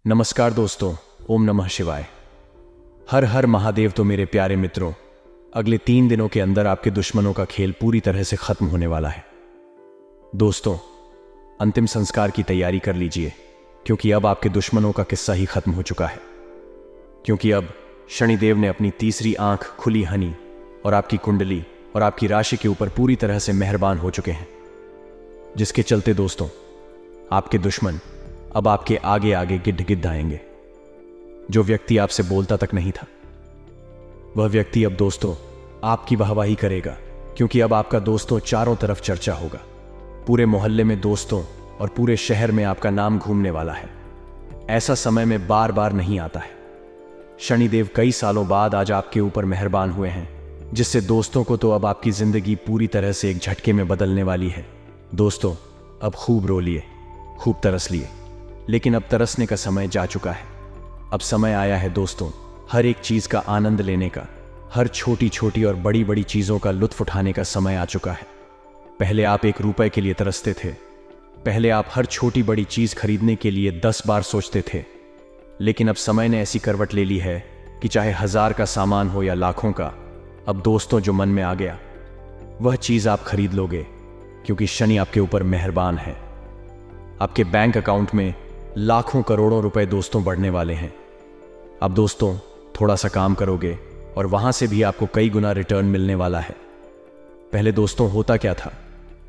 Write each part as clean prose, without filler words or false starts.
नमस्कार दोस्तों, ओम नमः शिवाय। हर हर महादेव। तो मेरे प्यारे मित्रों, अगले 3 दिनों के अंदर आपके दुश्मनों का खेल पूरी तरह से खत्म होने वाला है। दोस्तों, अंतिम संस्कार की तैयारी कर लीजिए, क्योंकि अब आपके दुश्मनों का किस्सा ही खत्म हो चुका है। क्योंकि अब शनिदेव ने अपनी तीसरी आंख खुली हनी और आपकी कुंडली और आपकी राशि के ऊपर पूरी तरह से मेहरबान हो चुके हैं, जिसके चलते दोस्तों आपके दुश्मन अब आपके आगे आगे गिद्ध गिद्ध आएंगे। जो व्यक्ति आपसे बोलता तक नहीं था, वह व्यक्ति अब दोस्तों आपकी वाहवाही करेगा, क्योंकि अब आपका दोस्तों चारों तरफ चर्चा होगा। पूरे मोहल्ले में दोस्तों और पूरे शहर में आपका नाम घूमने वाला है। ऐसा समय में बार बार नहीं आता है। शनिदेव कई सालों बाद आज आपके ऊपर मेहरबान हुए हैं, जिससे दोस्तों को तो अब आपकी जिंदगी पूरी तरह से एक झटके में बदलने वाली है। दोस्तों, अब खूब रो लिए, खूब तरस लिए, लेकिन अब तरसने का समय जा चुका है। अब समय आया है दोस्तों हर एक चीज का आनंद लेने का, हर छोटी छोटी और बड़ी बड़ी चीजों का लुत्फ उठाने का समय आ चुका है। पहले आप 1 रुपए के लिए तरसते थे, पहले आप हर छोटी बड़ी चीज खरीदने के लिए 10 बार सोचते थे, लेकिन अब समय ने ऐसी करवट ले ली है कि चाहे 1000 का सामान हो या लाखों का, अब दोस्तों जो मन में आ गया वह चीज आप खरीद लोगे, क्योंकि शनि आपके ऊपर मेहरबान है। आपके बैंक अकाउंट में लाखों करोड़ों रुपए दोस्तों बढ़ने वाले हैं। अब दोस्तों थोड़ा सा काम करोगे और वहां से भी आपको कई गुना रिटर्न मिलने वाला है। पहले दोस्तों होता क्या था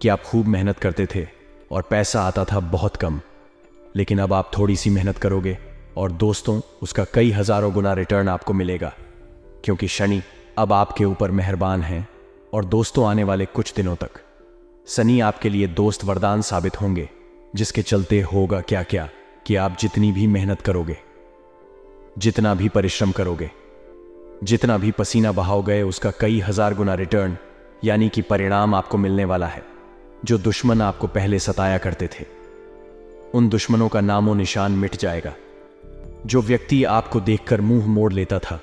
कि आप खूब मेहनत करते थे और पैसा आता था बहुत कम, लेकिन अब आप थोड़ी सी मेहनत करोगे और दोस्तों उसका कई हजारों गुना रिटर्न आपको मिलेगा, क्योंकि शनि अब आपके ऊपर मेहरबान है। और दोस्तों आने वाले कुछ दिनों तक शनि आपके लिए दोस्त वरदान साबित होंगे, जिसके चलते होगा क्या क्या कि आप जितनी भी मेहनत करोगे, जितना भी परिश्रम करोगे, जितना भी पसीना बहाओगे, उसका कई हजार गुना रिटर्न यानी कि परिणाम आपको मिलने वाला है। जो दुश्मन आपको पहले सताया करते थे, उन दुश्मनों का नामो निशान मिट जाएगा। जो व्यक्ति आपको देखकर मुंह मोड़ लेता था,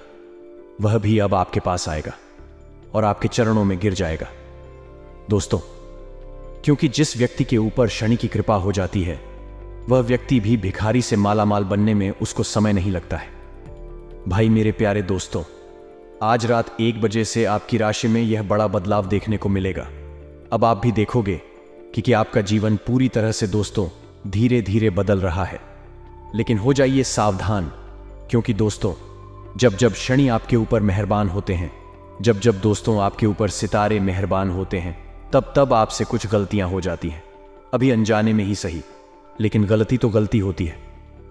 वह भी अब आपके पास आएगा और आपके चरणों में गिर जाएगा। दोस्तों, क्योंकि जिस व्यक्ति के ऊपर शनि की कृपा हो जाती है, वह व्यक्ति भी भिखारी से मालामाल बनने में उसको समय नहीं लगता है। भाई मेरे प्यारे दोस्तों, आज रात 1 बजे से आपकी राशि में यह बड़ा बदलाव देखने को मिलेगा। अब आप भी देखोगे कि आपका जीवन पूरी तरह से दोस्तों धीरे धीरे बदल रहा है। लेकिन हो जाइए सावधान, क्योंकि दोस्तों जब जब शनि आपके ऊपर मेहरबान होते हैं, जब जब दोस्तों आपके ऊपर सितारे मेहरबान होते हैं, तब तब आपसे कुछ गलतियां हो जाती हैं। अभी अनजाने में ही सही, लेकिन गलती तो गलती होती है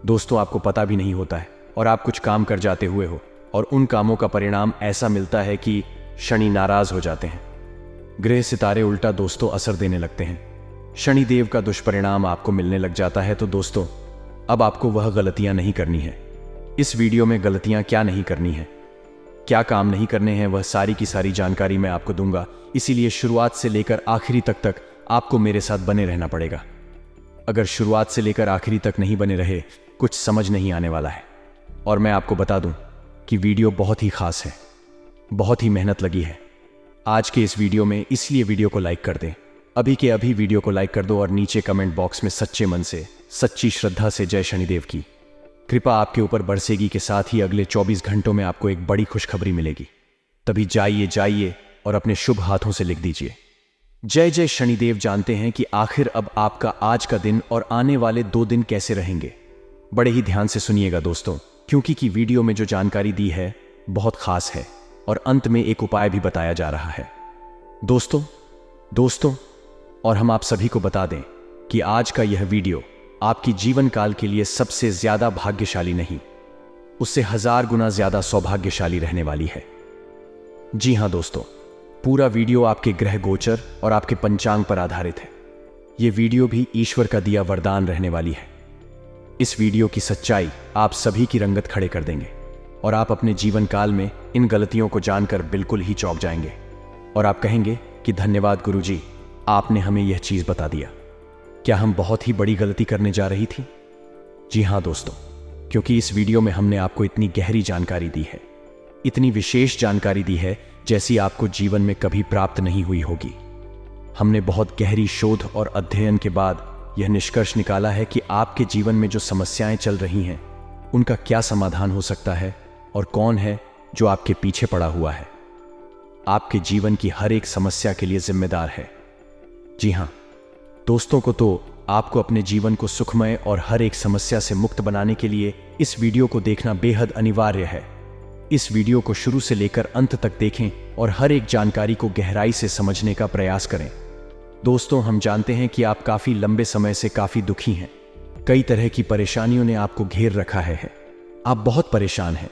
दोस्तों, आपको पता भी नहीं होता है और आप कुछ काम कर जाते हुए हो और उन कामों का परिणाम ऐसा मिलता है कि शनि नाराज हो जाते हैं। ग्रह सितारे उल्टा दोस्तों असर देने लगते हैं। शनिदेव का दुष्परिणाम आपको मिलने लग जाता है। तो दोस्तों अब आपको वह गलतियां नहीं करनी है। इस वीडियो में गलतियां क्या नहीं करनी है, क्या काम नहीं करने हैं, वह सारी की सारी जानकारी मैं आपको दूंगा। इसीलिए शुरुआत से लेकर आखिरी तक आपको मेरे साथ बने रहना पड़ेगा। अगर शुरुआत से लेकर आखिरी तक नहीं बने रहे, कुछ समझ नहीं आने वाला है। और मैं आपको बता दूं कि वीडियो बहुत ही खास है, बहुत ही मेहनत लगी है आज के इस वीडियो में, इसलिए वीडियो को लाइक कर दें। अभी के अभी वीडियो को लाइक कर दो और नीचे कमेंट बॉक्स में सच्चे मन से, सच्ची श्रद्धा से जय शनिदेव की कृपा आपके ऊपर बरसेगी के साथ ही अगले 24 घंटों में आपको एक बड़ी खुशखबरी मिलेगी। तभी जाइए और अपने शुभ हाथों से लिख दीजिए जय जय शनिदेव। जानते हैं कि आखिर अब आपका आज का दिन और आने वाले 2 दिन कैसे रहेंगे। बड़े ही ध्यान से सुनिएगा दोस्तों, क्योंकि वीडियो में जो जानकारी दी है बहुत खास है और अंत में एक उपाय भी बताया जा रहा है। दोस्तों और हम आप सभी को बता दें कि आज का यह वीडियो आपकी जीवन काल के लिए सबसे ज्यादा भाग्यशाली नहीं, उससे 1000 गुना ज्यादा सौभाग्यशाली रहने वाली है। जी हां दोस्तों, पूरा वीडियो आपके ग्रह गोचर और आपके पंचांग पर आधारित है। यह वीडियो भी ईश्वर का दिया वरदान रहने वाली है। इस वीडियो की सच्चाई आप सभी की रंगत खड़े कर देंगे और आप अपने जीवन काल में इन गलतियों को जानकर बिल्कुल ही चौंक जाएंगे और आप कहेंगे कि धन्यवाद गुरुजी, आपने हमें यह चीज बता दिया। क्या हम बहुत ही बड़ी गलती करने जा रही थी? जी हां दोस्तों, क्योंकि इस वीडियो में हमने आपको इतनी गहरी जानकारी दी है, इतनी विशेष जानकारी दी है जैसी आपको जीवन में कभी प्राप्त नहीं हुई होगी। हमने बहुत गहरी शोध और अध्ययन के बाद यह निष्कर्ष निकाला है कि आपके जीवन में जो समस्याएं चल रही हैं, उनका क्या समाधान हो सकता है और कौन है जो आपके पीछे पड़ा हुआ है, आपके जीवन की हर एक समस्या के लिए जिम्मेदार है। जी हां दोस्तों, को तो आपको अपने जीवन को सुखमय और हर एक समस्या से मुक्त बनाने के लिए इस वीडियो को देखना बेहद अनिवार्य है। इस वीडियो को शुरू से लेकर अंत तक देखें और हर एक जानकारी को गहराई से समझने का प्रयास करें। दोस्तों, हम जानते हैं कि आप काफी लंबे समय से काफी दुखी हैं। कई तरह की परेशानियों ने आपको घेर रखा है। आप बहुत परेशान हैं।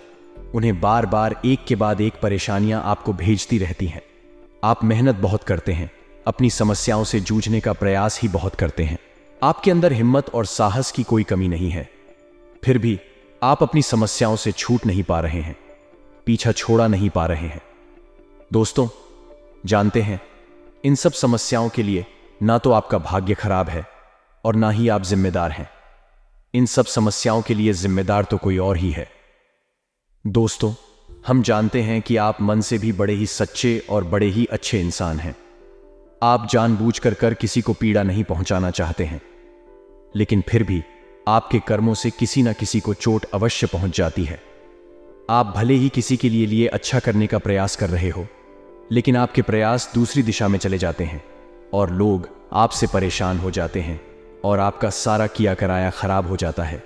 उन्हें बार बार एक के बाद एक परेशानियां आपको भेजती रहती हैं। आप मेहनत बहुत करते हैं, अपनी समस्याओं से जूझने का प्रयास ही बहुत करते हैं। आपके अंदर हिम्मत और साहस की कोई कमी नहीं है, फिर भी आप अपनी समस्याओं से छूट नहीं पा रहे हैं, पीछा छोड़ा नहीं पा रहे हैं। दोस्तों, जानते हैं इन सब समस्याओं के लिए ना तो आपका भाग्य खराब है और ना ही आप जिम्मेदार हैं। इन सब समस्याओं के लिए जिम्मेदार तो कोई और ही है। दोस्तों, हम जानते हैं कि आप मन से भी बड़े ही सच्चे और बड़े ही अच्छे इंसान हैं। आप जानबूझकर किसी को पीड़ा नहीं पहुंचाना चाहते हैं, लेकिन फिर भी आपके कर्मों से किसी न किसी को चोट अवश्य पहुंच जाती है। आप भले ही किसी के लिए अच्छा करने का प्रयास कर रहे हो, लेकिन आपके प्रयास दूसरी दिशा में चले जाते हैं और लोग आपसे परेशान हो जाते हैं और आपका सारा किया कराया खराब हो जाता है,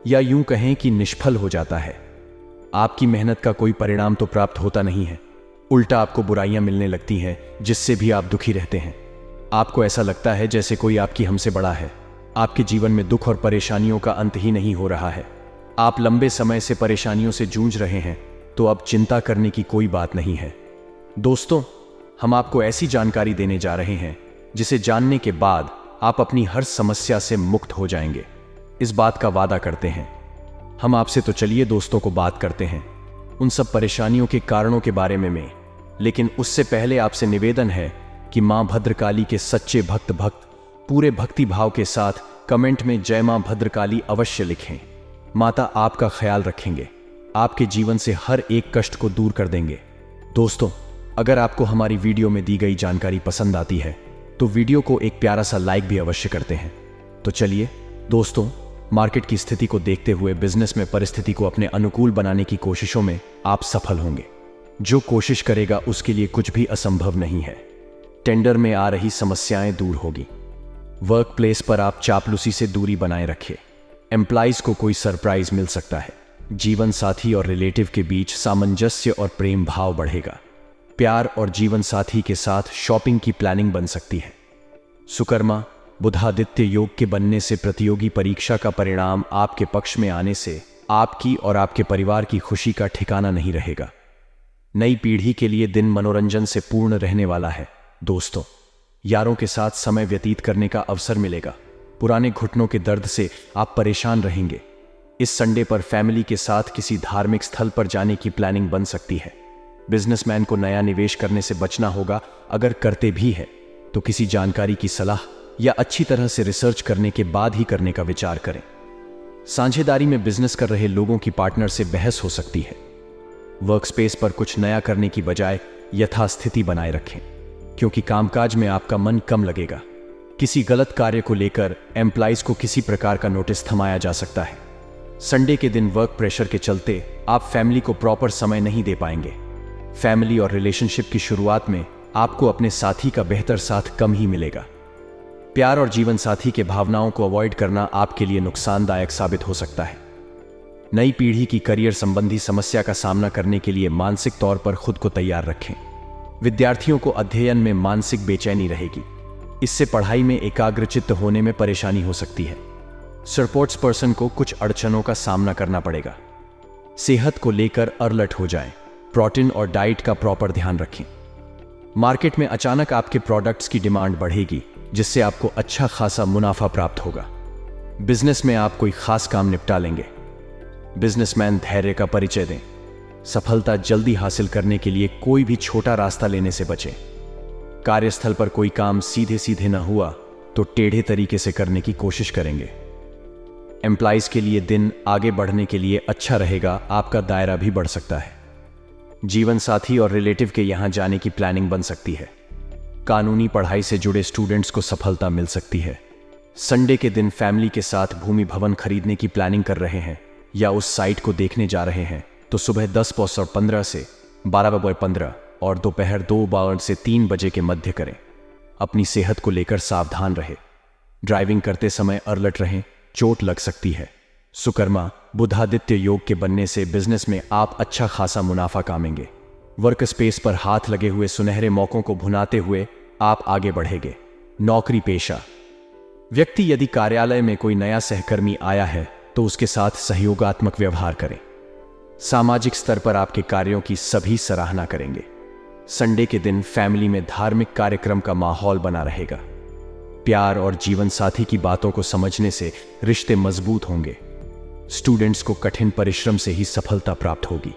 या यूं कहें कि निष्फल हो जाता है। आपकी मेहनत का कोई परिणाम तो प्राप्त होता नहीं है, उल्टा आपको बुराइयां मिलने लगती हैं, जिससे भी आप दुखी रहते हैं। आपको ऐसा लगता है जैसे कोई आपकी हमसे बड़ा है। आपके जीवन में दुख और परेशानियों का अंत ही नहीं हो रहा है। आप लंबे समय से परेशानियों से जूझ रहे हैं, तो अब चिंता करने की कोई बात नहीं है। दोस्तों, हम आपको ऐसी जानकारी देने जा रहे हैं जिसे जानने के बाद आप अपनी हर समस्या से मुक्त हो जाएंगे। इस बात का वादा करते हैं हम आपसे। तो चलिए दोस्तों को बात करते हैं उन सब परेशानियों के कारणों के बारे में। लेकिन उससे पहले आपसे निवेदन है कि मां भद्रकाली के सच्चे भक्त पूरे भक्ति भाव के साथ कमेंट में जय मां भद्रकाली अवश्य लिखें। माता आपका ख्याल रखेंगे, आपके जीवन से हर एक कष्ट को दूर कर देंगे। दोस्तों, अगर आपको हमारी वीडियो में दी गई जानकारी पसंद आती है तो वीडियो को एक प्यारा सा लाइक भी अवश्य करते हैं। तो चलिए दोस्तों, मार्केट की स्थिति को देखते हुए बिजनेस में परिस्थिति को अपने अनुकूल बनाने की कोशिशों में आप सफल होंगे। जो कोशिश करेगा उसके लिए कुछ भी असंभव नहीं है। टेंडर में आ रही समस्याएं दूर होगी। वर्क प्लेस पर आप चापलूसी से दूरी बनाए रखें। एम्प्लॉइज को कोई सरप्राइज मिल सकता है। जीवन साथी और रिलेटिव के बीच सामंजस्य और प्रेम भाव बढ़ेगा। प्यार और जीवन साथी के साथ शॉपिंग की प्लानिंग बन सकती है। सुकर्मा बुधादित्य योग के बनने से प्रतियोगी परीक्षा का परिणाम आपके पक्ष में आने से आपकी और आपके परिवार की खुशी का ठिकाना नहीं रहेगा। नई पीढ़ी के लिए दिन मनोरंजन से पूर्ण रहने वाला है। दोस्तों, यारों के साथ समय व्यतीत करने का अवसर मिलेगा। पुराने घुटनों के दर्द से आप परेशान रहेंगे। इस संडे पर फैमिली के साथ किसी धार्मिक स्थल पर जाने की प्लानिंग बन सकती है। बिजनेसमैन को नया निवेश करने से बचना होगा। अगर करते भी है तो किसी जानकारी की सलाह या अच्छी तरह से रिसर्च करने के बाद ही करने का विचार करें। साझेदारी में बिजनेस कर रहे लोगों की पार्टनर से बहस हो सकती है। वर्कस्पेस पर कुछ नया करने की बजाय यथास्थिति बनाए रखें, क्योंकि कामकाज में आपका मन कम लगेगा। किसी गलत कार्य को लेकर एम्प्लॉइज को किसी प्रकार का नोटिस थमाया जा सकता है। संडे के दिन वर्क प्रेशर के चलते आप फैमिली को प्रॉपर समय नहीं दे पाएंगे। फैमिली और रिलेशनशिप की शुरुआत में आपको अपने साथी का बेहतर साथ कम ही मिलेगा। प्यार और जीवन साथी के भावनाओं को अवॉइड करना आपके लिए नुकसानदायक साबित हो सकता है। नई पीढ़ी की करियर संबंधी समस्या का सामना करने के लिए मानसिक तौर पर खुद को तैयार रखें। विद्यार्थियों को अध्ययन में मानसिक बेचैनी रहेगी। इससे पढ़ाई में एकाग्रचित्त होने में परेशानी हो सकती है। स्पोर्ट्स पर्सन को कुछ अड़चनों का सामना करना पड़ेगा। सेहत को लेकर अलर्ट हो जाएं। प्रोटीन और डाइट का प्रॉपर ध्यान रखें। मार्केट में अचानक आपके प्रोडक्ट्स की डिमांड बढ़ेगी, जिससे आपको अच्छा खासा मुनाफा प्राप्त होगा। बिजनेस में आप कोई खास काम निपटा लेंगे। बिजनेसमैन धैर्य का परिचय दें। सफलता जल्दी हासिल करने के लिए कोई भी छोटा रास्ता लेने से बचें। कार्यस्थल पर कोई काम सीधे सीधे न हुआ तो टेढ़े तरीके से करने की कोशिश करेंगे। एम्प्लॉइज के लिए दिन आगे बढ़ने के लिए अच्छा रहेगा। आपका दायरा भी बढ़ सकता है। जीवन साथी और रिलेटिव के यहां जाने की प्लानिंग बन सकती है। कानूनी पढ़ाई से जुड़े स्टूडेंट्स को सफलता मिल सकती है। संडे के दिन फैमिली के साथ भूमि भवन खरीदने की प्लानिंग कर रहे हैं या उस साइट को देखने जा रहे हैं तो सुबह 10:15 से 12:15 और दोपहर 2 से 3 बजे के मध्य करें। अपनी सेहत को लेकर सावधान रहे। ड्राइविंग करते समय अलर्ट रहें, चोट लग सकती है। सुकर्मा बुधादित्य योग के बनने से बिजनेस में आप अच्छा खासा मुनाफा कामेंगे। वर्क स्पेस पर हाथ लगे हुए सुनहरे मौकों को भुनाते हुए आप आगे बढ़ेंगे। नौकरी पेशा व्यक्ति यदि कार्यालय में कोई नया सहकर्मी आया है तो उसके साथ सहयोगात्मक व्यवहार करें। सामाजिक स्तर पर आपके कार्यों की सभी सराहना करेंगे। संडे के दिन फैमिली में धार्मिक कार्यक्रम का माहौल बना रहेगा। प्यार और जीवन साथी की बातों को समझने से रिश्ते मजबूत होंगे। स्टूडेंट्स को कठिन परिश्रम से ही सफलता प्राप्त होगी।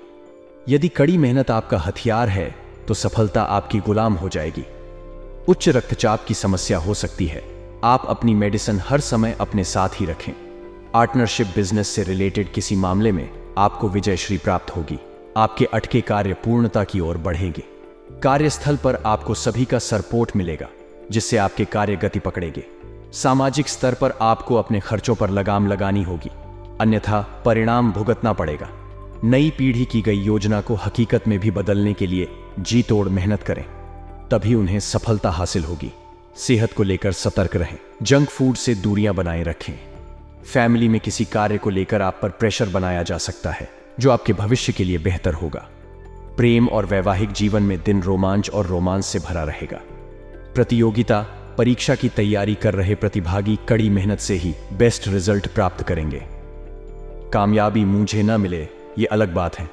यदि कड़ी मेहनत आपका हथियार है तो सफलता आपकी गुलाम हो जाएगी। उच्च रक्तचाप की समस्या हो सकती है। आप अपनी मेडिसिन हर समय अपने साथ ही रखें। पार्टनरशिप बिजनेस से रिलेटेड किसी मामले में आपको विजयश्री प्राप्त होगी। आपके अटके कार्य पूर्णता की ओर बढ़ेंगे। कार्यस्थल पर आपको सभी का सपोर्ट मिलेगा जिससे आपके कार्य गति पकड़ेंगे। सामाजिक स्तर पर आपको अपने खर्चों पर लगाम लगानी होगी, अन्यथा परिणाम भुगतना पड़ेगा। नई पीढ़ी की गई योजना को हकीकत में भी बदलने के लिए जी तोड़ मेहनत करें, तभी उन्हें सफलता हासिल होगी। सेहत को लेकर सतर्क रहें। जंक फूड से दूरियां बनाए रखें। फैमिली में किसी कार्य को लेकर आप पर प्रेशर बनाया जा सकता है जो आपके भविष्य के लिए बेहतर होगा। प्रेम और वैवाहिक जीवन में दिन रोमांच और रोमांस से भरा रहेगा। प्रतियोगिता परीक्षा की तैयारी कर रहे प्रतिभागी कड़ी मेहनत से ही बेस्ट रिजल्ट प्राप्त करेंगे। कामयाबी मुझे न मिले ये अलग बात है,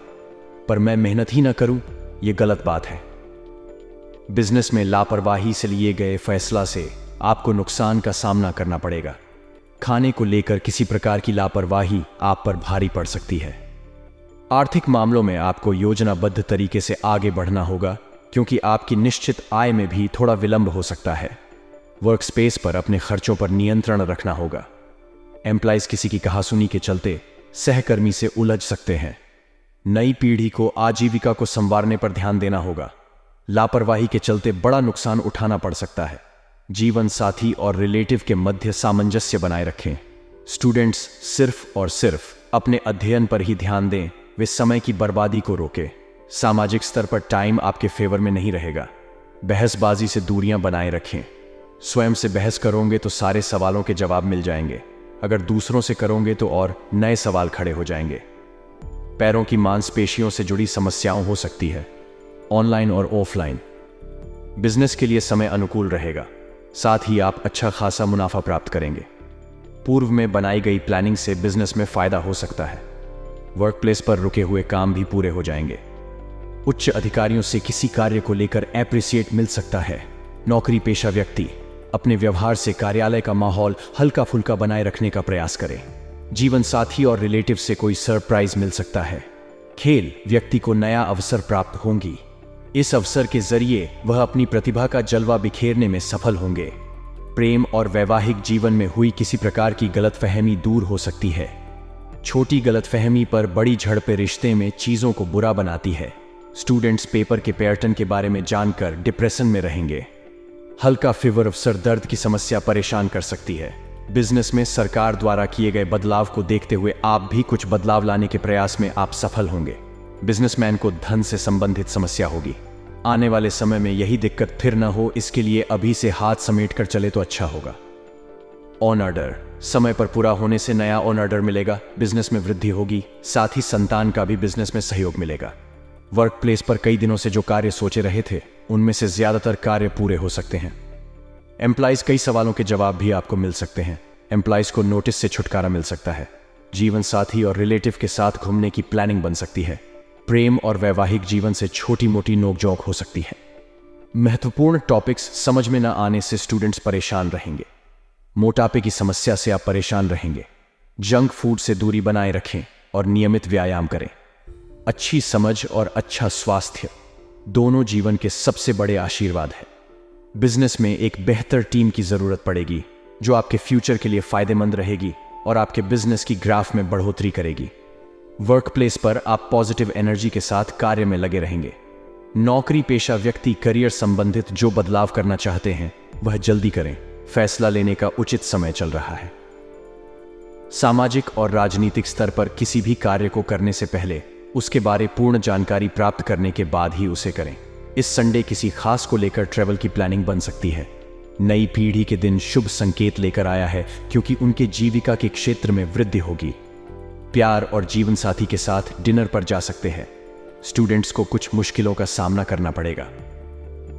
पर मैं मेहनत ही ना करूं ये गलत बात है। बिजनेस में लापरवाही से लिए गए फैसला से आपको नुकसान का सामना करना पड़ेगा। खाने को लेकर किसी प्रकार की लापरवाही आप पर भारी पड़ सकती है। आर्थिक मामलों में आपको योजनाबद्ध तरीके से आगे बढ़ना होगा क्योंकि आपकी निश्चित आय में भी थोड़ा विलंब हो सकता है। वर्क स्पेस पर अपने खर्चों पर नियंत्रण रखना होगा। एम्प्लॉइज किसी की कहासुनी के चलते सहकर्मी से उलझ सकते हैं। नई पीढ़ी को आजीविका को संवारने पर ध्यान देना होगा। लापरवाही के चलते बड़ा नुकसान उठाना पड़ सकता है। जीवन साथी और रिलेटिव के मध्य सामंजस्य बनाए रखें। स्टूडेंट्स सिर्फ और सिर्फ अपने अध्ययन पर ही ध्यान दें, वे समय की बर्बादी को रोकें। सामाजिक स्तर पर टाइम आपके फेवर में नहीं रहेगा। बहसबाजी से दूरियां बनाए रखें। स्वयं से बहस करोगे तो सारे सवालों के जवाब मिल जाएंगे, अगर दूसरों से करोगे तो और नए सवाल खड़े हो जाएंगे। पैरों की मांसपेशियों से जुड़ी समस्याओं हो सकती है। ऑनलाइन और ऑफलाइन बिजनेस के लिए समय अनुकूल रहेगा, साथ ही आप अच्छा खासा मुनाफा प्राप्त करेंगे। पूर्व में बनाई गई प्लानिंग से बिजनेस में फायदा हो सकता है। वर्क प्लेस पर रुके हुए काम भी पूरे हो जाएंगे। उच्च अधिकारियों से किसी कार्य को लेकर एप्रिसिएट मिल सकता है। नौकरी पेशा व्यक्ति अपने व्यवहार से कार्यालय का माहौल हल्का फुल्का बनाए रखने का प्रयास करें। जीवन साथी और रिलेटिव से कोई सरप्राइज मिल सकता है। खेल व्यक्ति को नया अवसर प्राप्त होंगी। इस अवसर के जरिए वह अपनी प्रतिभा का जलवा बिखेरने में सफल होंगे। प्रेम और वैवाहिक जीवन में हुई किसी प्रकार की गलतफहमी दूर हो सकती है। छोटी गलतफहमी पर बड़ी झड़पें रिश्ते में चीजों को बुरा बनाती है। स्टूडेंट्स पेपर के पैटर्न के बारे में जानकर डिप्रेशन में रहेंगे। हल्का फीवर, सर दर्द की समस्या परेशान कर सकती है। बिजनेस में सरकार द्वारा किए गए बदलाव को देखते हुए आप भी कुछ बदलाव लाने के प्रयास में आप सफल होंगे। बिजनेसमैन को धन से संबंधित समस्या होगी। आने वाले समय में यही दिक्कत फिर न हो, इसके लिए अभी से हाथ समेट कर चले तो अच्छा होगा। ऑन ऑर्डर समय पर पूरा होने से नया ऑन ऑर्डर मिलेगा। बिजनेस में वृद्धि होगी, साथ ही संतान का भी बिजनेस में सहयोग मिलेगा। वर्क प्लेस पर कई दिनों से जो कार्य सोचे रहे थे उनमें से ज्यादातर कार्य पूरे हो सकते हैं। एम्प्लॉइज कई सवालों के जवाब भी आपको मिल सकते हैं। एम्प्लॉइज को नोटिस से छुटकारा मिल सकता है। जीवन साथी और रिलेटिव के साथ घूमने की प्लानिंग बन सकती है। प्रेम और वैवाहिक जीवन से छोटी मोटी नोकझोंक हो सकती है। महत्वपूर्ण टॉपिक्स समझ में न आने से स्टूडेंट्स परेशान रहेंगे। मोटापे की समस्या से आप परेशान रहेंगे। जंक फूड से दूरी बनाए रखें और नियमित व्यायाम करें। अच्छी समझ और अच्छा स्वास्थ्य दोनों जीवन के सबसे बड़े आशीर्वाद हैं। बिजनेस में एक बेहतर टीम की जरूरत पड़ेगी जो आपके फ्यूचर के लिए फायदेमंद रहेगी और आपके बिजनेस की ग्राफ में बढ़ोतरी करेगी। वर्क प्लेस पर आप पॉजिटिव एनर्जी के साथ कार्य में लगे रहेंगे। नौकरी पेशा व्यक्ति करियर संबंधित जो बदलाव करना चाहते हैं वह जल्दी करें। फैसला लेने का उचित समय चल रहा है। सामाजिक और राजनीतिक स्तर पर किसी भी कार्य को करने से पहले उसके बारे पूर्ण जानकारी प्राप्त करने के बाद ही उसे करें। इस संडे किसी खास को लेकर ट्रैवल की प्लानिंग बन सकती है। नई पीढ़ी के दिन शुभ संकेत लेकर आया है क्योंकि उनके जीविका के क्षेत्र में वृद्धि होगी। प्यार और जीवन साथी के साथ डिनर पर जा सकते हैं। स्टूडेंट्स को कुछ मुश्किलों का सामना करना पड़ेगा।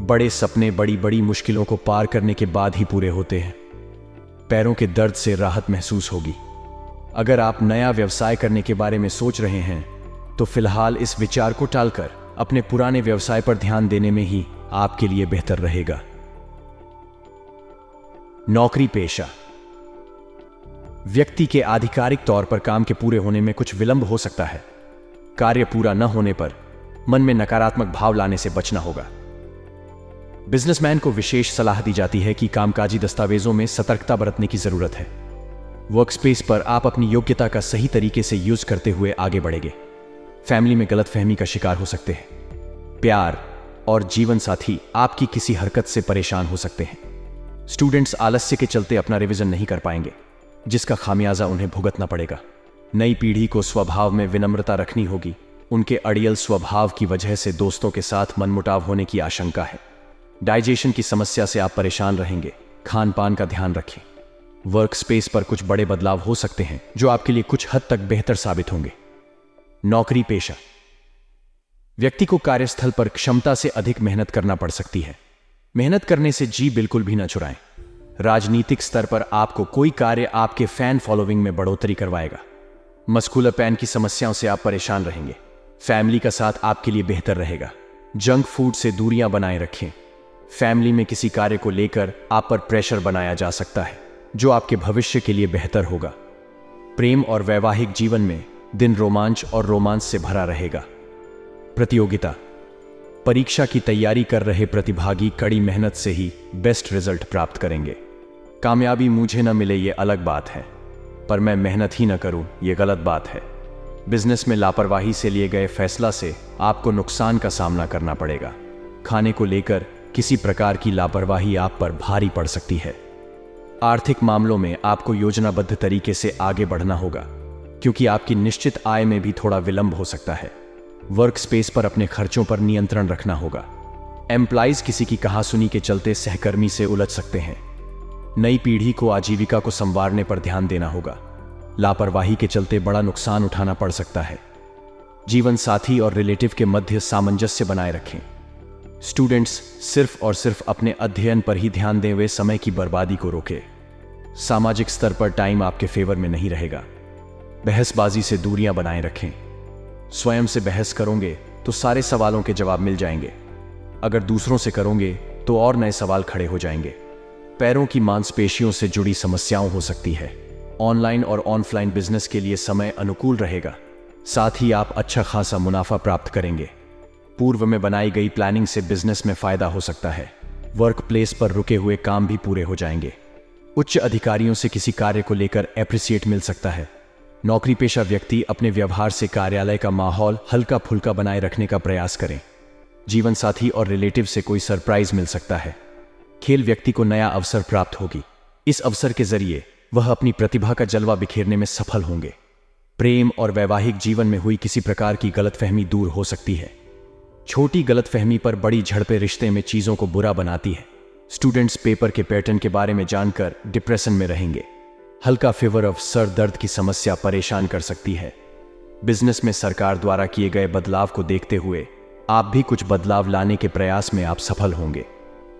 बड़े सपने बड़ी बड़ी मुश्किलों को पार करने के बाद ही पूरे होते हैं। पैरों के दर्द से राहत महसूस होगी। अगर आप नया व्यवसाय करने के बारे में सोच रहे हैं तो फिलहाल इस विचार को टालकर अपने पुराने व्यवसाय पर ध्यान देने में ही आपके लिए बेहतर रहेगा। नौकरी पेशा। व्यक्ति के आधिकारिक तौर पर काम के पूरे होने में कुछ विलंब हो सकता है। कार्य पूरा न होने पर मन में नकारात्मक भाव लाने से बचना होगा। बिजनेसमैन को विशेष सलाह दी जाती है कि कामकाजी दस्तावेजों में सतर्कता बरतने की जरूरत है। वर्कस्पेस पर आप अपनी योग्यता का सही तरीके से यूज करते हुए आगे बढ़ेंगे। फैमिली में गलतफहमी का शिकार हो सकते हैं। प्यार और जीवन साथी आपकी किसी हरकत से परेशान हो सकते हैं। स्टूडेंट्स आलस्य के चलते अपना रिवीजन नहीं कर पाएंगे, जिसका खामियाजा उन्हें भुगतना पड़ेगा। नई पीढ़ी को स्वभाव में विनम्रता रखनी होगी। उनके अड़ियल स्वभाव की वजह से दोस्तों के साथ मनमुटाव होने की आशंका है। डाइजेशन की समस्या से आप परेशान रहेंगे। खान पान का ध्यान रखें। वर्क स्पेस पर कुछ बड़े बदलाव हो सकते हैं जो आपके लिए कुछ हद तक बेहतर साबित होंगे। नौकरी पेशा। व्यक्ति को कार्यस्थल पर क्षमता से अधिक मेहनत करना पड़ सकती है। मेहनत करने से जी बिल्कुल भी न चुराएं। राजनीतिक स्तर पर आपको कोई कार्य आपके फैन फॉलोइंग में बढ़ोतरी करवाएगा। मस्कुलर पैन की समस्याओं से आप परेशान रहेंगे। फैमिली का साथ आपके लिए बेहतर रहेगा। जंक फूड से दूरियां बनाए रखें। फैमिली में किसी कार्य को लेकर आप पर प्रेशर बनाया जा सकता है जो आपके भविष्य के लिए बेहतर होगा। प्रेम और वैवाहिक जीवन में दिन रोमांच और रोमांस से भरा रहेगा। प्रतियोगिता। परीक्षा की तैयारी कर रहे प्रतिभागी कड़ी मेहनत से ही बेस्ट रिजल्ट प्राप्त करेंगे। कामयाबी मुझे न मिले ये अलग बात है, पर मैं मेहनत ही न करूं ये गलत बात है। बिजनेस में लापरवाही से लिए गए फैसला से आपको नुकसान का सामना करना पड़ेगा। खाने को लेकर किसी प्रकार की लापरवाही आप पर भारी पड़ सकती है। आर्थिक मामलों में आपको योजनाबद्ध तरीके से आगे बढ़ना होगा क्योंकि आपकी निश्चित आय में भी थोड़ा विलंब हो सकता है। वर्क स्पेस पर अपने खर्चों पर नियंत्रण रखना होगा। एम्प्लॉइज किसी की कहासुनी के चलते सहकर्मी से उलझ सकते हैं। नई पीढ़ी को आजीविका को संवारने पर ध्यान देना होगा। लापरवाही के चलते बड़ा नुकसान उठाना पड़ सकता है। जीवन साथी और रिलेटिव के मध्य सामंजस्य बनाए रखें। स्टूडेंट्स सिर्फ और सिर्फ अपने अध्ययन पर ही ध्यान दें। वे समय की बर्बादी को रोकें। सामाजिक स्तर पर टाइम आपके फेवर में नहीं रहेगा। बहसबाजी से दूरियां बनाए रखें। स्वयं से बहस करोगे तो सारे सवालों के जवाब मिल जाएंगे। अगर दूसरों से करोगे तो और नए सवाल खड़े हो जाएंगे। पैरों की मांसपेशियों से जुड़ी समस्याओं हो सकती है। ऑनलाइन और ऑफलाइन बिजनेस के लिए समय अनुकूल रहेगा। साथ ही आप अच्छा खासा मुनाफा प्राप्त करेंगे। पूर्व में बनाई गई प्लानिंग से बिजनेस में फायदा हो सकता है। वर्क प्लेस पर रुके हुए काम भी पूरे हो जाएंगे। उच्च अधिकारियों से किसी कार्य को लेकर एप्रिसिएट मिल सकता है। नौकरी पेशा व्यक्ति अपने व्यवहार से कार्यालय का माहौल हल्का फुल्का बनाए रखने का प्रयास करें। जीवन साथी और रिलेटिव से कोई सरप्राइज मिल सकता है। खेल व्यक्ति को नया अवसर प्राप्त होगी। इस अवसर के जरिए वह अपनी प्रतिभा का जलवा बिखेरने में सफल होंगे। प्रेम और वैवाहिक जीवन में हुई किसी प्रकार की गलतफहमी दूर हो सकती है। छोटी गलतफहमी पर बड़ी झड़पें रिश्ते में चीजों को बुरा बनाती है। स्टूडेंट्स पेपर के पैटर्न के बारे में जानकर डिप्रेशन में रहेंगे। हल्का फीवर ऑफ सर दर्द की समस्या परेशान कर सकती है। बिजनेस में सरकार द्वारा किए गए बदलाव को देखते हुए आप भी कुछ बदलाव लाने के प्रयास में आप सफल होंगे।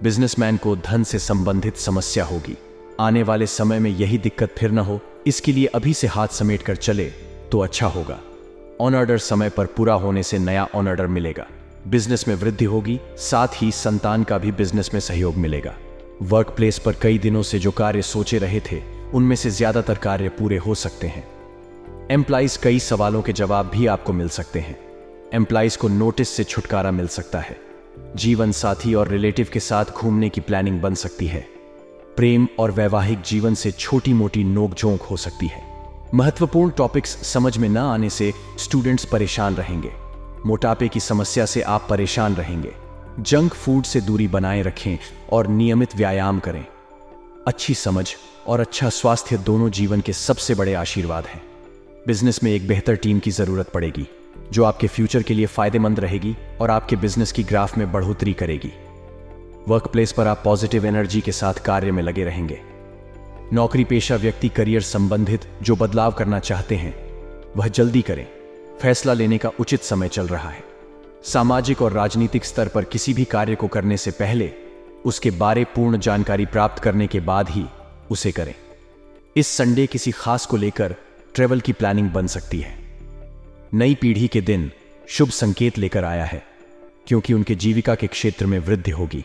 बिजनेसमैन को धन से संबंधित समस्या होगी। आने वाले समय में यही दिक्कत फिर न हो, इसके लिए अभी से हाथ समेट कर चले तो अच्छा होगा। ऑन ऑर्डर समय पर पूरा होने से नया ऑन ऑर्डर मिलेगा। बिजनेस में वृद्धि होगी। साथ ही संतान का भी बिजनेस में सहयोग मिलेगा। वर्क प्लेस पर कई दिनों से जो कार्य सोचे रहे थे उनमें से ज्यादातर कार्य पूरे हो सकते हैं। एम्प्लॉइज कई सवालों के जवाब भी आपको मिल सकते हैं। एम्प्लॉइज को नोटिस से छुटकारा मिल सकता है। जीवन साथी और रिलेटिव के साथ घूमने की प्लानिंग बन सकती है। प्रेम और वैवाहिक जीवन से छोटी मोटी नोकझोंक हो सकती है। महत्वपूर्ण टॉपिक्स समझ में न आने से स्टूडेंट्स परेशान रहेंगे। मोटापे की समस्या से आप परेशान रहेंगे। जंक फूड से दूरी बनाए रखें और नियमित व्यायाम करें। अच्छी समझ और अच्छा स्वास्थ्य दोनों जीवन के सबसे बड़े आशीर्वाद हैं। बिजनेस में एक बेहतर टीम की जरूरत पड़ेगी जो आपके फ्यूचर के लिए फायदेमंद रहेगी और आपके बिजनेस की ग्राफ में बढ़ोतरी करेगी। वर्क प्लेस पर आप पॉजिटिव एनर्जी के साथ कार्य में लगे रहेंगे। नौकरी पेशा व्यक्ति करियर संबंधित जो बदलाव करना चाहते हैं वह जल्दी करें। फैसला लेने का उचित समय चल रहा है। सामाजिक और राजनीतिक स्तर पर किसी भी कार्य को करने से पहले उसके बारे पूर्ण जानकारी प्राप्त करने के बाद ही उसे करें। इस संडे किसी खास को लेकर ट्रेवल की प्लानिंग बन सकती है। नई पीढ़ी के दिन शुभ संकेत लेकर आया है क्योंकि उनके जीविका के क्षेत्र में वृद्धि होगी।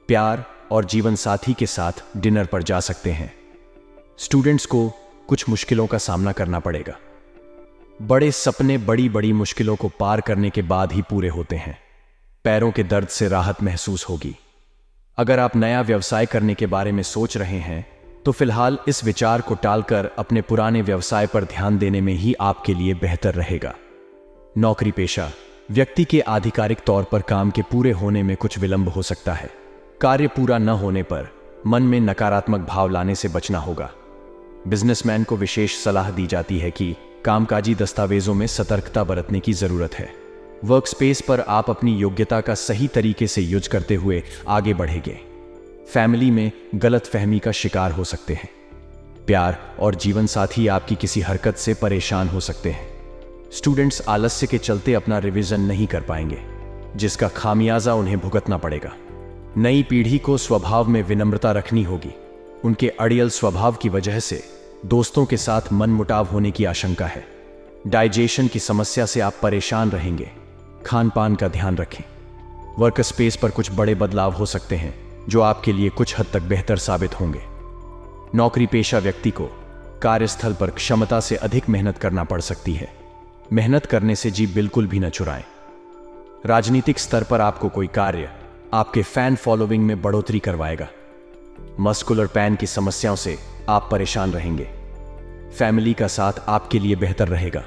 प्यार और जीवन साथी के साथ डिनर पर जा सकते हैं। स्टूडेंट्स को कुछ मुश्किलों का सामना करना पड़ेगा। बड़े सपने बड़ी बड़ी मुश्किलों को पार करने के बाद ही पूरे होते हैं। पैरों के दर्द से राहत महसूस होगी। अगर आप नया व्यवसाय करने के बारे में सोच रहे हैं तो फिलहाल इस विचार को टालकर अपने पुराने व्यवसाय पर ध्यान देने में ही आपके लिए बेहतर रहेगा। नौकरी पेशा व्यक्ति के आधिकारिक तौर पर काम के पूरे होने में कुछ विलंब हो सकता है। कार्य पूरा न होने पर मन में नकारात्मक भाव लाने से बचना होगा। बिजनेसमैन को विशेष सलाह दी जाती है कि कामकाजी दस्तावेजों में सतर्कता बरतने की जरूरत है। वर्क स्पेस पर आप अपनी योग्यता का सही तरीके से यूज करते हुए आगे बढ़ेंगे। फैमिली में गलतफहमी का शिकार हो सकते हैं। प्यार और जीवन साथी आपकी किसी हरकत से परेशान हो सकते हैं। स्टूडेंट्स आलस्य के चलते अपना रिवीजन नहीं कर पाएंगे जिसका खामियाजा उन्हें भुगतना पड़ेगा। नई पीढ़ी को स्वभाव में विनम्रता रखनी होगी। उनके अड़ियल स्वभाव की वजह से दोस्तों के साथ मनमुटाव होने की आशंका है। डाइजेशन की समस्या से आप परेशान रहेंगे। खान पान का ध्यान रखें। वर्क स्पेस पर कुछ बड़े बदलाव हो सकते हैं जो आपके लिए कुछ हद तक बेहतर साबित होंगे। नौकरी पेशा व्यक्ति को कार्यस्थल पर क्षमता से अधिक मेहनत करना पड़ सकती है। मेहनत करने से जी बिल्कुल भी न चुराएं। राजनीतिक स्तर पर आपको कोई कार्य आपके फैन फॉलोइंग में बढ़ोतरी करवाएगा। मस्कुलर पैन की समस्याओं से आप परेशान रहेंगे। फैमिली का साथ आपके लिए बेहतर रहेगा।